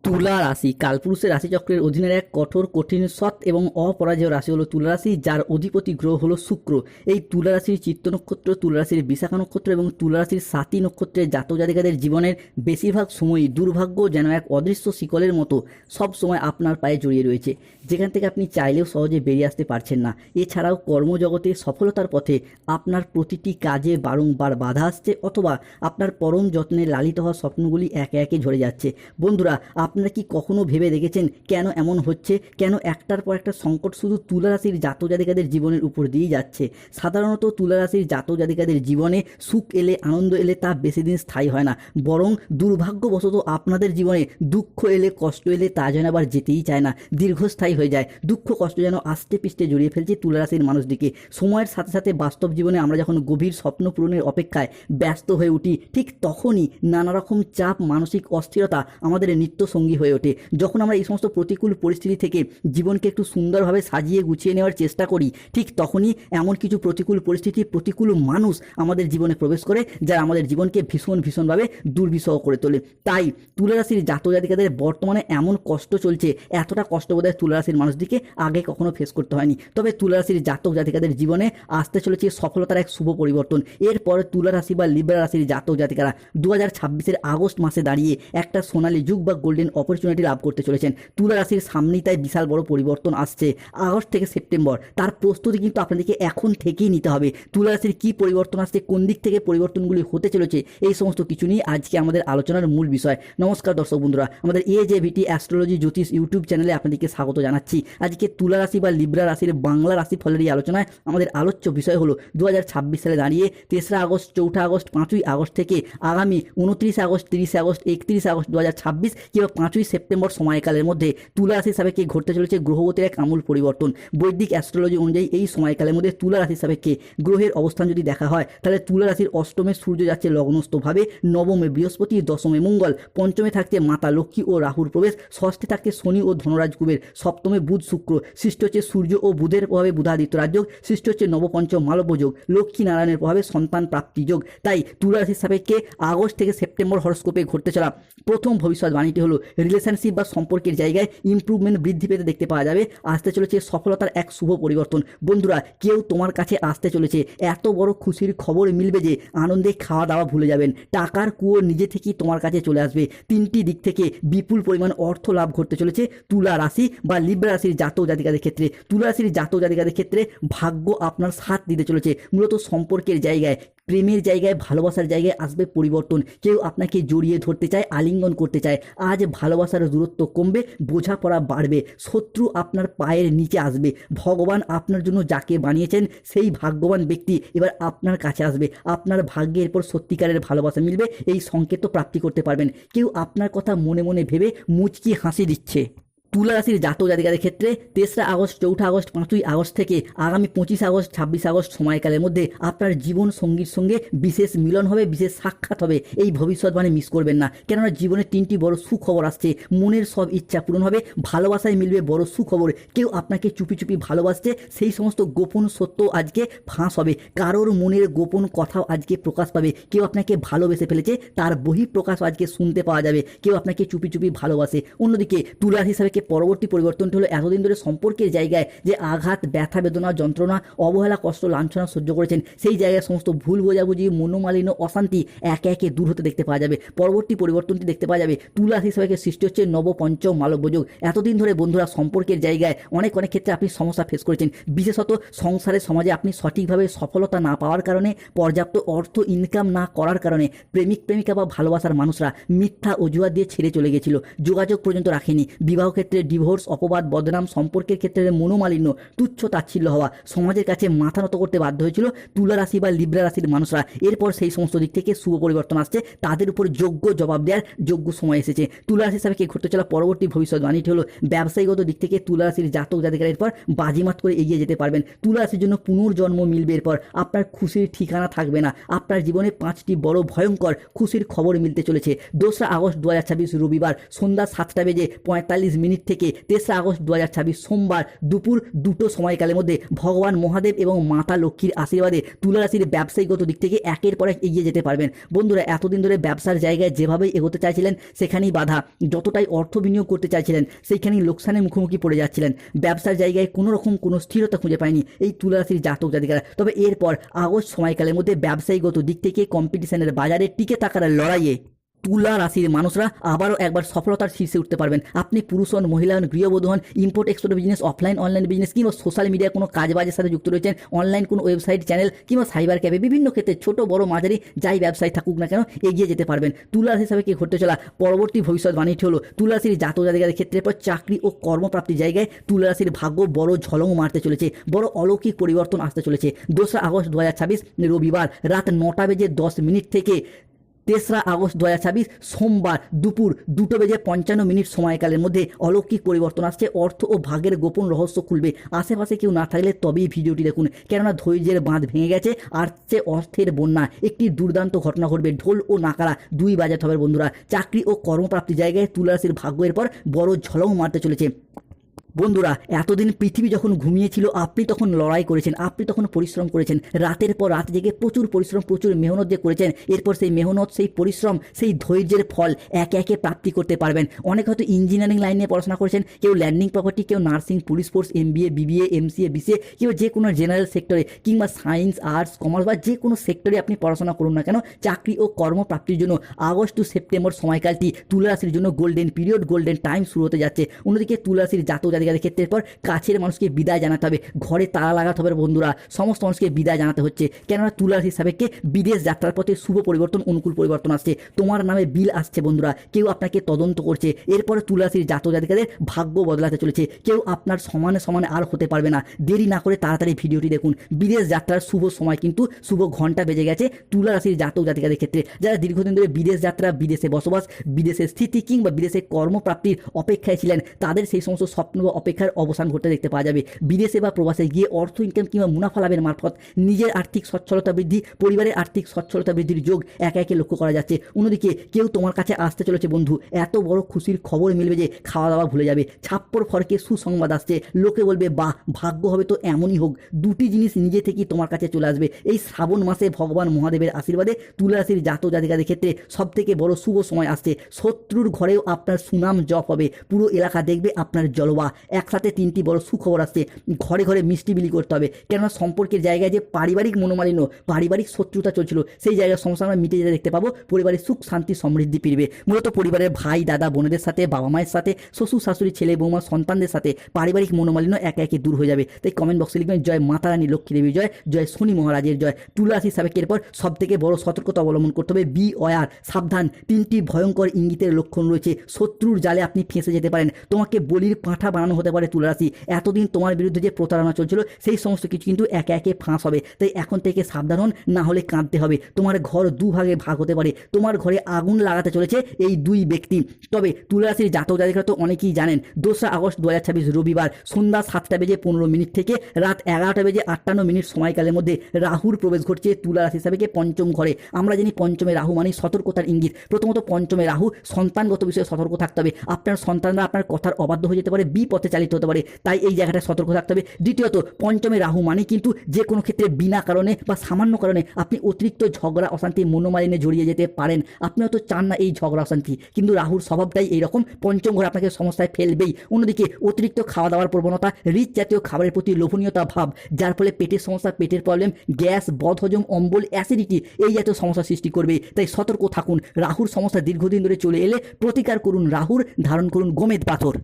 তুলা রাশি কালপুরুষের রাশিচক্রের অধীনের এক কঠোর কঠিন সৎ এবং অপরাজেয় রাশি হলো তুলা রাশি, যার অধিপতি গ্রহ হলো শুক্র। এই তুলা রাশির চিত্ত নক্ষত্র, তুলা রাশির বিশাখা নক্ষত্র এবং তুলা রাশির সাতী নক্ষত্রের জাতক জাতিকাদের জীবনের বেশিরভাগ সময়ই দুর্ভাগ্য যেন এক অদৃশ্য শিকলের মতো সব সময় আপনার পায়ে জড়িয়ে রয়েছে, যেখান থেকে আপনি চাইলেও সহজে বেরিয়ে আসতে পারছেন না। এছাড়াও কর্মজগতে সফলতার পথে আপনার প্রতিটি কাজে বারংবার বাধা আসছে, অথবা আপনার পরম যত্নে লালিত হওয়া স্বপ্নগুলি একে একে ঝরে যাচ্ছে। বন্ধুরা, আপনারা কি কখনো ভেবে দেখেছেন কেন এমন হচ্ছে? কেন একটার পর একটা সংকট শুধু তুলা রাশির জাতক জাতিকাদের জীবনের উপর দিয়েই যাচ্ছে? সাধারণত তুলা রাশির জাতক জাতিকাদের জীবনে সুখ এলে, আনন্দ এলে তা বেশি দিন স্থায়ী হয় না, বরং দুর্ভাগ্যবশত আপনাদের জীবনে দুঃখ এলে, কষ্ট এলে তা যেন আবার যেতেই চায় না, দীর্ঘস্থায়ী হয়ে যায়। দুঃখ কষ্ট যেন আস্তে পিষ্টে জড়িয়ে ফেলছে তুলা রাশির মানুষদিকে। সময়ের সাথে সাথে বাস্তব জীবনে আমরা যখন গভীর স্বপ্ন পূরণের অপেক্ষায় ব্যস্ত হয়ে উঠি, ঠিক তখনই নানা রকম চাপ, মানসিক অস্থিরতা আমাদের নিত্য সঙ্গী হয়ে ওঠে। যখন আমরা এই সমস্ত প্রতিকূল পরিস্থিতি থেকে জীবনকে একটু সুন্দরভাবে সাজিয়ে গুছিয়ে নেওয়ার চেষ্টা করি, ঠিক তখনই এমন কিছু প্রতিকূল পরিস্থিতি, প্রতিকূল মানুষ আমাদের জীবনে প্রবেশ করে, যারা আমাদের জীবনকে ভীষণভাবে দুর্বিষহ করে তোলে। তাই তুলা রাশির জাতক জাতিকাদের বর্তমানে এমন কষ্ট চলছে, এতটা কষ্ট বোধহয় তুলা রাশির মানুষদিকে আগে কখনো ফেস করতে হয়নি। তবে তুলা রাশির জাতক জাতিকাদের জীবনে আসতে চলেছে সফলতার এক শুভ পরিবর্তন। এরপরে তুলা রাশি বা লিব্রা রাশির জাতক জাতিকারা 2026-এর আগস্ট মাসে দাঁড়িয়ে একটা সোনালী যুগ বা গোল্ডেন অপরচুনিটি লাভ করতে চলেছেন। তুলা রাশির সামনেই তাই বিশাল বড় পরিবর্তন আসছে আগস্ট থেকে সেপ্টেম্বর। তার প্রস্তুতি কিন্তু আপনাদেরকে এখন থেকেই নিতে হবে। তুলা রাশির কী পরিবর্তন আসছে, কোন দিক থেকে পরিবর্তনগুলি হতে চলেছে, এই সমস্ত কিছু নিয়ে আজকে আমাদের আলোচনার মূল বিষয়। নমস্কার দর্শক বন্ধুরা, আমাদের AJVT অ্যাস্ট্রোলজি জ্যোতিষ ইউটিউব চ্যানেলে আপনাদেরকে স্বাগত জানাচ্ছি। আজকে তুলা রাশি বা লিব্রা রাশির বাংলা রাশি ফলের এই আলোচনায় আমাদের আলোচ্য বিষয় হলো 2026 সালে দাঁড়িয়ে 3রা আগস্ট, 4ঠা আগস্ট, 5ই আগস্ট থেকে আগামী 29 আগস্ট, 30 আগস্ট, 31 আগস্ট 2026 কিংবা 5ই সেপ্টেম্বর সময়কালের মধ্যে তুলা রাশির সাপেক্ষে ঘটতে চলেছে গ্রহগতির এক আমূল পরিবর্তন। বৈদিক অ্যাস্ট্রোলজি অনুযায়ী এই সময়কালের মধ্যে তুলা রাশির সাপেক্ষে গ্রহের অবস্থান যদি দেখা হয়, তাহলে তুলা রাশির অষ্টমে সূর্য যাচ্ছে লগ্নস্থভাবে, নবমে বৃহস্পতি, দশমে মঙ্গল, পঞ্চমে থাকছে মাতা লক্ষ্মী ও রাহুর প্রবেশ, ষষ্ঠে থাকছে শনি ও ধনরাজ কুবের, সপ্তমে বুধ শুক্র, সৃষ্টি হচ্ছে সূর্য ও বুধের প্রভাবে বুধাদিত্য রাজযোগ, সৃষ্টি হচ্ছে নবপঞ্চম মালব্য যোগ, লক্ষ্মী নারায়ণের প্রভাবে সন্তান প্রাপ্তি যোগ। তাই তুলা রাশির সাপেক্ষে আগস্ট থেকে সেপ্টেম্বর হরস্কোপে ঘটতে চলা প্রথম ভবিষ্যৎবাণীটি হলো রিলেশনশিপ বা সম্পর্কের জায়গায় ইমপ্রুভমেন্ট বৃদ্ধি পেতে দেখতে পাওয়া যাবে। আসতে চলেছে সফলতার এক শুভ পরিবর্তন। বন্ধুরা, কেউ তোমার কাছে আসতে চলেছে, এত বড় খুশির খবর মিলবে যে আনন্দে খাওয়া দাওয়া ভুলে যাবেন। টাকার কুয়ো নিজে থেকেই তোমার কাছে চলে আসবে। 3টি দিক থেকে বিপুল পরিমাণ অর্থ লাভ ঘটতে চলেছে তুলা রাশি বা লিব্রা রাশির জাতক জাতিকাদের ক্ষেত্রে। তুলা রাশির জাতক জাতিকাদের ক্ষেত্রে ভাগ্য আপনার সাথ দিতে চলেছে। মূলত সম্পর্কের জায়গায়, প্রেমের জায়গায়, ভালোবাসার জায়গায় আসবে পরিবর্তন। কেউ আপনাকে জড়িয়ে ধরতে চায়, আলিঙ্গন করতে চায়। আজ ভালোবাসার দূরত্ব কমবে, বোঝাপড়া বাড়বে, শত্রু আপনার পায়ের নিচে আসবে। ভগবান আপনার জন্য যাকে বানিয়েছেন সেই ভাগ্যবান ব্যক্তি এবার আপনার কাছে আসবে। আপনার ভাগ্যে এরপর সত্যিকারের ভালোবাসা মিলবে, এই সংকেত প্রাপ্তি করতে পারবেন। কেউ আপনার কথা মনে মনে ভেবে মুচকি হাসি দিচ্ছে। তুলা রাশির জাতক জাতিকাদের ক্ষেত্রে 3রা আগস্ট, 4ঠা আগস্ট, 5ই আগস্ট থেকে আগামী 25 আগস্ট, 26 আগস্ট সময়কালের মধ্যে আপনার জীবন সঙ্গীর সঙ্গে বিশেষ মিলন হবে, বিশেষ সাক্ষাৎ হবে। এই ভবিষ্যৎবাণী মিস করবেন না, কেননা জীবনে 3টি বড় সুখবর আসছে। মনের সব ইচ্ছা পূরণ হবে, ভালোবাসায় মিলবে বড় সুখবর। কেউ আপনাকে চুপি চুপি ভালোবাসছে, সেই সমস্ত গোপন সত্য আজকে ফাঁস হবে। কারোর মনের গোপন কথাও আজকে প্রকাশ পাবে। কেউ আপনাকে ভালোবেসে ফেলেছে, তার বহিঃপ্রকাশ আজকে শুনতে পাওয়া যাবে। কেউ আপনাকে চুপি চুপি ভালোবাসে। অন্যদিকে তুলা রাশি হিসাবে পরবর্তী পরিবর্তনটি হলো এতদিন ধরে সম্পর্কের জায়গায় যে আঘাত, ব্যথা, বেদনা, যন্ত্রণা, অবহেলা, কষ্ট, লাঞ্ছনা সহ্য করেছেন, সেই জায়গায় সমস্ত ভুল বোঝাবুঝি, মনোমালিন্য, অশান্তি একে একে দূর হতে দেখতে পাওয়া যাবে। পরবর্তী পরিবর্তনটি দেখতে পাওয়া যাবে তুলা রাশি হিসাবে সৃষ্টি হচ্ছে নবপঞ্চম মালব্য যোগ। এতদিন ধরে বন্ধুরা সম্পর্কের জায়গায় অনেক ক্ষেত্রে আপনি সমস্যা ফেস করেছেন। বিশেষত সংসারের সমাজে আপনি সঠিকভাবে সফলতা না পাওয়ার কারণে, পর্যাপ্ত অর্থ ইনকাম না করার কারণে প্রেমিক প্রেমিকা বা ভালোবাসার মানুষরা মিথ্যা অজুহাত দিয়ে ছেড়ে চলে গেছিল, যোগাযোগ পর্যন্ত রাখেনি। বিবাহ ক্ষেত্রে ডিভোর্স, অপবাদ, বদনাম, সম্পর্কের ক্ষেত্রে মনোমালিন্য, তুচ্ছ তাচ্ছিল্য হওয়া, সমাজের কাছে মাথা নত করতে বাধ্য হয়েছিল তুলা রাশি বা লিব্রা রাশির মানুষরা। এরপর সেই সমস্ত দিক থেকে শুভ পরিবর্তন আসছে, তাদের উপর যোগ্য জবাব দেওয়ার যোগ্য সময় এসেছে। তুলা রাশি হিসাবে ঘটতে চলা পরবর্তী ভবিষ্যৎবাণীটি হলো ব্যবসায়িকগত দিক থেকে তুলা রাশির জাতক জাতিকারা এরপর বাজিমাত করে এগিয়ে যেতে পারবেন। তুলা রাশির জন্য পুনর্জন্ম মিলবে। এরপর আপনার খুশির ঠিকানা থাকবে না। আপনার জীবনে 5টি বড় ভয়ঙ্কর খুশির খবর মিলতে চলেছে। 2রা আগস্ট 2026 রবিবার সন্ধ্যা 7টা বেজে 45 মিনিট থেকে 3রা আগস্ট 2026 সোমবার দুপুর 2টো সময়কালের মধ্যে ভগবান মহাদেব এবং মাতা লক্ষ্মীর আশীর্বাদে তুলা রাশির ব্যবসায়িকগত দিক থেকে একের পর এক এগিয়ে যেতে পারবেন। বন্ধুরা, এতদিন ধরে ব্যবসার জায়গায় যেভাবেই এগোতে চাইছিলেন সেখানেই বাধা, যতটাই অর্থ বিনিয়োগ করতে চাইছিলেন সেইখানেই লোকসানের মুখোমুখি পড়ে যাচ্ছিলেন, ব্যবসার জায়গায় কোনো রকম কোনো স্থিরতা খুঁজে পায়নি এই তুলা রাশির জাতক জাতিকারা। তবে এরপর আগস্ট সময়কালের মধ্যে ব্যবসায়িকগত দিক থেকে কম্পিটিশনের বাজারে টিকে থাকার লড়াইয়ে তুলা রাশির মানুষরা আবারও একবার সফলতার শীর্ষে উঠতে পারবেন। আপনি পুরুষ হন, মহিলা হন, গৃহবধূ হন, import export business, offline online business কিংবা সোশ্যাল মিডিয়ায় কোনো কাজবাজের সাথে যুক্ত রয়েছেন, অনলাইন কোনো ওয়েবসাইট চ্যানেল কিংবা সাইবার ক্যাফে, বিভিন্ন ক্ষেত্রে ছোট বড় মাঝারি যাই ব্যবসায় থাকুক না কেন এগিয়ে যেতে পারবেন। তুলা রাশি হিসাবে কি ঘটতে চলা পরবর্তী ভবিষ্যৎবাণীটি হলো তুলা রাশির জাতক জাতিকাদের ক্ষেত্রে পর চাকরি ও কর্মপ্রাপ্তির জায়গায় তুলা রাশির ভাগ্য বড় ঝলং মারতে চলেছে, বড় অলৌকিক পরিবর্তন আসতে চলেছে। 2রা আগস্ট 2026 রবিবার রাত 9:10 থেকে 3রা আগস্ট 2026 সোমবার দুপুর 2:55 সময়কালের মধ্যে অলৌকিক পরিবর্তন আসছে। অর্থ ও ভাগ্যের গোপন রহস্য খুলবে। আশেপাশে কেউ না থাকলে তবেই ভিডিওটি দেখুন, কেননা ধৈর্যের বাঁধ ভেঙে গেছে, আসছে অর্থের বন্যা। একটি দুর্দান্ত ঘটনা ঘটবে, ঢোল ও নাকারা দুই বাজাতে হবে বন্ধুরা। চাকরি ও কর্মপ্রাপ্তির জায়গায় তুলা রাশির ভাগ্যের পর বড় ঝলক মারতে চলেছে। বন্ধুরা, এতদিন পৃথিবী যখন ঘুমিয়েছিল আপনি তখন লড়াই করেছেন, আপনি তখন পরিশ্রম করেছেন, রাতের পর রাত জেগে প্রচুর পরিশ্রম প্রচুর মেহনত যে করেছেন, এরপর সেই মেহনত সেই পরিশ্রম সেই ধৈর্যের ফল একে একে প্রাপ্তি করতে পারবেন। অনেক হয়তো ইঞ্জিনিয়ারিং লাইন নিয়ে পড়াশোনা করেছেন, কেউ ল্যান্ডিং প্রপার্টি, কেউ nursing, police force, MBA BBA MCA BCA, কেউ যে কোনো জেনারেল সেক্টরে কিংবা সায়েন্স আর্টস কমার্স বা যে কোনো সেক্টরে আপনি পড়াশোনা করুন না কেন, চাকরি ও কর্মপ্রাপ্তির জন্য আগস্ট টু সেপ্টেম্বর সময়কালটি তুলা রাশির জন্য গোল্ডেন পিরিয়ড, গোল্ডেন টাইম শুরু হতে যাচ্ছে। অন্যদিকে তুলা রাশির জাতক জাতিকাদের ক্ষেত্রে পর কাছের মানুষকে বিদায় জানাতে হবে, ঘরে তালা লাগাতে হবে বন্ধুরা, সমস্ত মানুষকে বিদায় জানাতে হচ্ছে। কেননা তুলা রাশির সাপেক্ষে বিদেশ যাত্রার পথে শুভ পরিবর্তন, অনুকূল পরিবর্তন আসছে। তোমার নামে বিল আসছে বন্ধুরা, কেউ আপনাকে তদন্ত করছে। এরপরে তুলা রাশির জাতক জাতিকাদের ভাগ্য বদলাতে চলেছে, কেউ আপনার সমানে সমানে আর হতে পারবে না। দেরি না করে তাড়াতাড়ি ভিডিওটি দেখুন। বিদেশ যাত্রার শুভ সময় কিন্তু শুভ ঘন্টা বেজে গেছে তুলা রাশির জাতক জাতিকাদের ক্ষেত্রে। যারা দীর্ঘদিন ধরে বিদেশ যাত্রা, বিদেশে বসবাস, বিদেশে স্থিতি কিংবা বিদেশে কর্মপ্রাপ্তির অপেক্ষায় ছিলেন, তাদের সেই সমস্ত স্বপ্ন বা অপেক্ষার অবসান ঘটতে দেখতে পাওয়া যাবে। বিদেশে বা প্রবাসে গিয়ে অর্থ ইনকাম কিংবা মুনাফা লাভের মারফত নিজের আর্থিক সচ্ছলতা বৃদ্ধি, পরিবারের আর্থিক সচ্ছলতা বৃদ্ধির যোগ একে একে লক্ষ্য করা যাচ্ছে। অন্যদিকে কেউ তোমার কাছে আসতে চলেছে বন্ধু, এত বড় খুশির খবর মিলবে যে খাওয়া দাওয়া ভুলে যাবে। ছাপ্পর ফরকে সুসংবাদ আসছে, লোকে বলবে বাহ, ভাগ্য হবে তো এমনই হোক। দুটি জিনিস নিজে থেকেই তোমার কাছে চলে আসবে। এই শ্রাবণ মাসে ভগবান মহাদেবের আশীর্বাদে তুলা রাশির জাতক জাতিকাদের ক্ষেত্রে সব থেকে বড় শুভ সময় আসছে। শত্রুর ঘরেও আপনার সুনাম জপ হবে, পুরো এলাকা দেখবে আপনার জলওয়া। একসাথে 3টি বড় সুখবর আসছে। ঘরে ঘরে মিষ্টি বিলি করতে হবে, কেননা সম্পর্কের জায়গায় যে পারিবারিক মনোমালিন্য, পারিবারিক শত্রুতা চলছিল, সেই জায়গায় সমস্যা আমরা মিটে যেতে দেখতে পাবো। পরিবারের সুখ শান্তি সমৃদ্ধি ফিরবে। মূলত পরিবারের ভাই দাদা বোনেদের সাথে, বাবা মায়ের সাথে, শ্বশুর শাশুড়ি ছেলে বৌমা সন্তানদের সাথে পারিবারিক মনোমালিন্য একে একে দূর হয়ে যাবে। তাই কমেন্ট বক্সে লিখবেন জয় মাতা রানী লক্ষ্মী দেবী জয়, জয় শনি মহারাজের জয়। তুলা রাশির সাবেকের পর সব থেকে বড় সতর্কতা অবলম্বন করতে হবে। বি ওয়ার, সাবধান। 3টি ভয়ঙ্কর ইঙ্গিতের লক্ষণ রয়েছে। শত্রুর জালে আপনি ফেঁসে যেতে পারেন, তোমাকে বলির পাঁঠা বানানো হতে পারে তুলা রাশি। এতদিন তোমার বিরুদ্ধে যে প্রতারণা চলছিল সেই সমস্ত কিছু কিন্তু একে একে ফাঁস হবে। তাই এখন থেকে সাবধান হন, না হলে কাঁদতে হবে। তোমার ঘর দুভাগে ভাগ হতে পারে, তোমার ঘরে আগুন লাগাতে চলেছে এই দুই ব্যক্তি। তবে তুলা রাশির জাতক জাতিকারা তো অনেকেই জানেন, 2রা আগস্ট 2026 রবিবার সন্ধ্যা 7:15 থেকে রাত 11:58 সময়কালের মধ্যে রাহুর প্রবেশ ঘটছে তুলা রাশি সাপেক্ষে পঞ্চম ঘরে। আমরা জানি পঞ্চমে রাহু মানে সতর্কতার ইঙ্গিত। প্রথমত পঞ্চমে রাহু, সন্তানগত বিষয়ে সতর্ক থাকতে হবে। আপনার সন্তানরা আপনার কথার অবাধ্য হয়ে যেতে পারে, বিপথে চালিত হতে পারে, তাই এই জায়গাটা সতর্ক থাকতে হবে। দ্বিতীয়ত পঞ্চমে রাহু মানে কিন্তু যে কোনো ক্ষেত্রে বিনা কারণে বা সামান্য কারণে আপনি অতিরিক্ত ঝগড়া অশান্তি মনোমালিন্যে জড়িয়ে যেতে পারেন। আপনি হয়তো চান না এই ঝগড়া অশান্তি, কিন্তু রাহুর স্বভাবটাই এইরকম, পঞ্চম ঘর আপনাকে সমস্যায় ফেলবেই। অন্যদিকে অতিরিক্ত খাওয়া দাওয়ার প্রবণতা, রিচ জাতীয় খাবারের প্রতি লোভনীয়তা ভাব, যার ফলে পেটের সমস্যা, পেটের প্রবলেম, গ্যাস, বদহজম, অম্বল, অ্যাসিডিটি এই জাতীয় সমস্যা সৃষ্টি করবে। তাই সতর্ক থাকুন। রাহুর সমস্যা দীর্ঘদিন ধরে চলে এলে প্রতিকার করুন রাহুর, ধারণ করুন গোমেদ পাথর।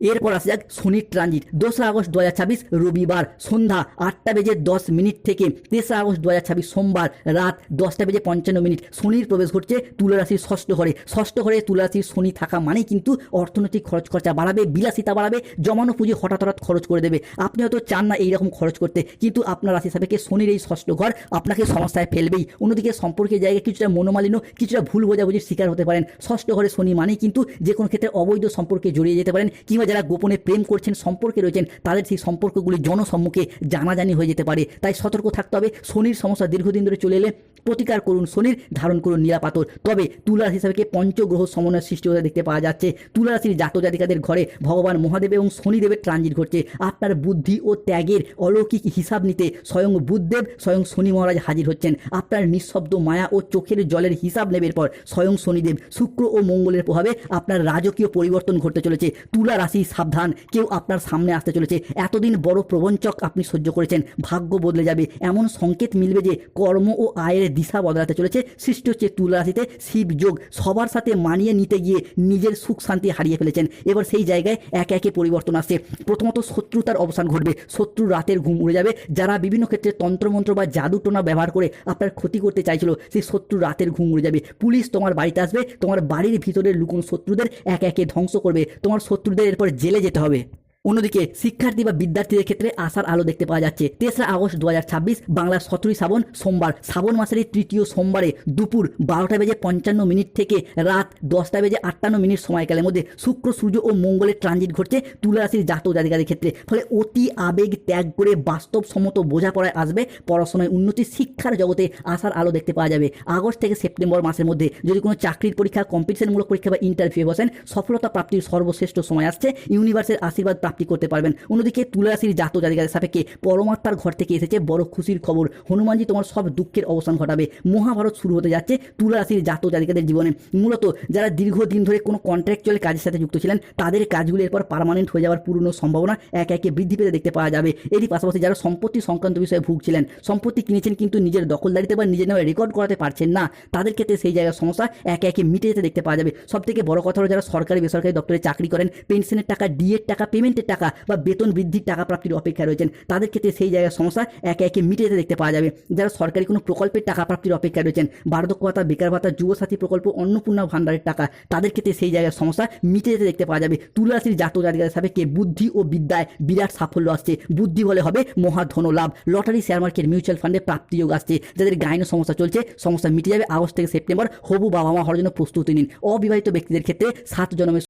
এরপর আসা যাক শনির ট্রানজিট। 2রা আগস্ট 2026 রবিবার সন্ধ্যা 8:10 থেকে 3রা আগস্ট 2026 সোমবার রাত 10:55 শনির প্রবেশ ঘটছে তুলা রাশির ষষ্ঠ ঘরে। ষষ্ঠ ঘরে তুলা রাশির শনি থাকা মানেই কিন্তু অর্থনৈতিক খরচ খরচা বাড়াবে, বিলাসিতা বাড়াবে, জমানো পুঁজি হঠাৎ হঠাৎ খরচ করে দেবে। আপনি হয়তো চান না এইরকম খরচ করতে, কিন্তু আপনার রাশি সাপেক্ষে শনির এই ষষ্ঠ ঘর আপনাকে সমস্যায় ফেলবেই। অন্যদিকে সম্পর্কের জায়গায় কিছুটা মনোমালিন্য, কিছুটা ভুল বোঝাবুঝির শিকার হতে পারেন। ষষ্ঠ ঘরে শনি মানেই কিন্তু যে কোনো ক্ষেত্রে অবৈধ সম্পর্কে জড়িয়ে যেতে পারেন, কিংবা যারা গোপনে প্রেম করছেন, সম্পর্কে রয়েছেন, তাদের সেই সম্পর্কগুলি জনসম্মুখে জানাজানি হয়ে যেতে পারে। তাই সতর্ক থাকতে হবে। শনির সমস্যা দীর্ঘদিন ধরে চলে এলে প্রতিকার করুন শনির, ধারণ করুন নীলা পাথর। তবে তুলা রাশি হিসাবে পঞ্চগ্রহ সমন্বয় সৃষ্টি হতে দেখতে পাওয়া যাচ্ছে। তুলা রাশির জাতক জাতিকাদের ঘরে ভগবান মহাদেব এবং শনিদেবের ট্রানজিট ঘটছে। আপনার বুদ্ধি ও ত্যাগের অলৌকিক হিসাব নিতে স্বয়ং বুধদেব, স্বয়ং শনি মহারাজ হাজির হচ্ছেন। আপনার নিঃশব্দ মায়া ও চোখের জলের হিসাব নেবের পর স্বয়ং শনিদেব, শুক্র ও মঙ্গলের প্রভাবে আপনার রাজকীয় পরিবর্তন ঘটতে চলেছে। তুলা রাশি সাবধান, কেউ আপনার সামনে আসতে চলেছে। এতদিন বড় প্রবঞ্চক আপনি সহ্য করেছেন, ভাগ্য বদলে যাবে, এমন সংকেত মিলবে যে কর্ম ও আয়ের দিশা বদলাতে চলেছে। সৃষ্টি হচ্ছে তুলা রাশিতে শিব যোগ। সবার সাথে মানিয়ে নিতে গিয়ে নিজের সুখ শান্তি হারিয়ে ফেলেছেন, এবার সেই জায়গায় একে একে পরিবর্তন আসছে। প্রথমত শত্রুতার অবসান ঘটবে, শত্রু রাতের ঘুম উড়ে যাবে। যারা বিভিন্ন ক্ষেত্রে তন্ত্রমন্ত্র বা জাদুটোনা ব্যবহার করে আপনার ক্ষতি করতে চাইছিল, সেই শত্রু রাতের ঘুম উড়ে যাবে। পুলিশ তোমার বাড়িতে আসবে, তোমার বাড়ির ভিতরের লুকোনো শত্রুদের একে একে ধ্বংস করবে। তোমার শত্রুদের এরপর জেলে যেতে হবে। অন্যদিকে শিক্ষার্থী বা বিদ্যার্থীদের ক্ষেত্রে আশার আলো দেখতে পাওয়া যাচ্ছে। 3রা আগস্ট 2026 বাংলার 17ই শ্রাবণ সোমবার, শ্রাবণ মাসের এই তৃতীয় সোমবারে দুপুর 12:55 থেকে রাত 10:58 সময়কালের মধ্যে শুক্র, সূর্য ও মঙ্গলের ট্রানজিট ঘটছে তুলা রাশির জাতক জাতিকাদের ক্ষেত্রে। ফলে অতি আবেগ ত্যাগ করে বাস্তবসম্মত বোঝাপড়ায় আসবে, পড়াশোনায় উন্নতি, শিক্ষার জগতে আশার আলো দেখতে পাওয়া যাবে। আগস্ট থেকে সেপ্টেম্বর মাসের মধ্যে যদি কোনো চাকরির পরীক্ষা, কম্পিটিশনমূলক পরীক্ষা বা ইন্টারভিউ বসেন, সফলতা প্রাপ্তির সর্বশ্রেষ্ঠ সময় আসছে। ইউনিভার্সের আশীর্বাদ প্রাপ্তি করতে পারবেন। অন্যদিকে তুলা রাশির জাতক জাতিকাদের সাপেক্ষে পরমাত্মার ঘর থেকে এসেছে বড় খুশির খবর। হনুমানজি তোমার সব দুঃখের অবসান ঘটাবে। মহাভারত শুরু হতে যাচ্ছে তুলা রাশির জাতক জাতিকাদের জীবনে। মূলত যারা দীর্ঘদিন ধরে কোনো কন্ট্রাকচুয়াল কাজের সাথে যুক্ত ছিলেন, তাদের কাজগুলি এরপর পার্মানেন্ট হয়ে যাওয়ার পূর্ণ সম্ভাবনা একে একে বৃদ্ধি পেতে দেখতে পাওয়া যাবে। এরই পাশাপাশি যারা সম্পত্তি সংক্রান্ত বিষয়ে ভুগছিলেন, সম্পত্তি কিনেছেন কিন্তু নিজের দখলদারিতে বা নিজের নামে রেকর্ড করাতে পারছেন না, তাদের ক্ষেত্রে সেই জায়গার সমস্যা একে একে মিটে যেতে দেখতে পাওয়া যাবে। সবথেকে বড় কথা হলো যারা সরকারি বেসরকারি দপ্তরে চাকরি করেন, পেনশনের টাকা, ডিএর টাকা, পেমেন্টের টাকা বা বেতন বৃদ্ধির টাকা প্রাপ্তির অপেক্ষায় রয়েছেন, তাদের ক্ষেত্রে সেই জায়গার সমস্যা একে একে মিটে যেতে দেখতে পাওয়া যাবে। যারা সরকারি কোনো প্রকল্পের টাকা প্রাপ্তির অপেক্ষায় রয়েছেন, বার্ধক্য ভাতা, বেকার ভাতা, যুবসাথী প্রকল্প, অন্নপূর্ণা ভান্ডারের টাকা, তাদের ক্ষেত্রে সেই জায়গার সমস্যা মিটে যেতে দেখতে পাওয়া যাবে। তুলা রাশির জাতক জাতিকাদের সাপেক্ষে বুদ্ধি ও বিদ্যায় বিরাট সাফল্য আসছে। বুদ্ধি বলে হবে মহাধন লাভ, লটারি, শেয়ার মার্কেট, মিউচুয়াল ফান্ডে প্রাপ্তিযোগ আসছে। যাদের গাইনো সমস্যা চলছে, সমস্যা মিটে যাবে। আগস্ট থেকে সেপ্টেম্বর হবু বাবা মা হওয়ার জন্য প্রস্তুতি নিন। অবিবাহিত ব্যক্তিদের ক্ষেত্রে 7 জন্মের